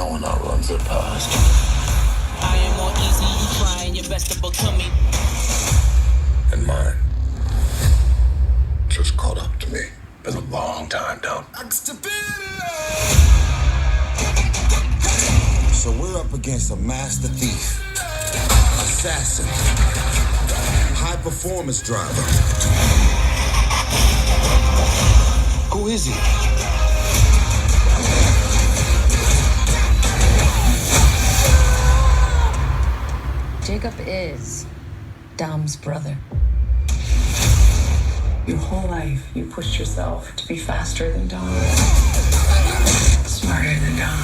No one outruns their past. I am more easy, you trying your best to become me. And mine just caught up to me. Been a long time, Dom. So we're up against a master thief, assassin, high performance driver. Who is he? Jacob is Dom's brother. Your whole life, you pushed yourself to be faster than Dom, smarter than Dom,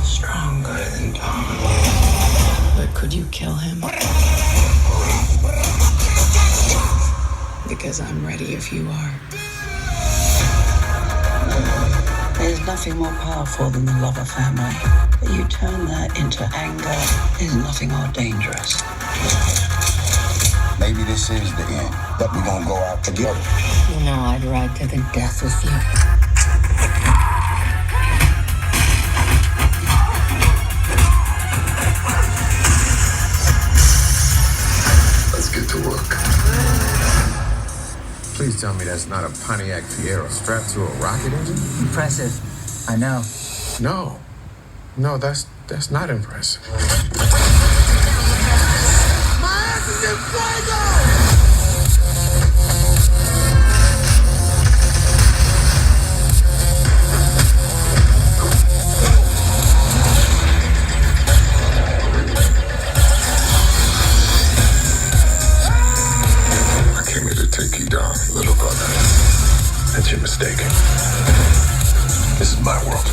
stronger than Dom. But could you kill him? Because I'm ready if you are. There's nothing more powerful than the love of family. But you turn that into anger. There's nothing more dangerous. Maybe this is the end, but we're gonna go out together. You know I'd ride to the death with you. Let's get to work. Please tell me that's not a Pontiac Fiero strapped to a rocket engine? Impressive. I know. No, that's not impressive. I came here to take you down, little brother. But you're mistaken. This is my world.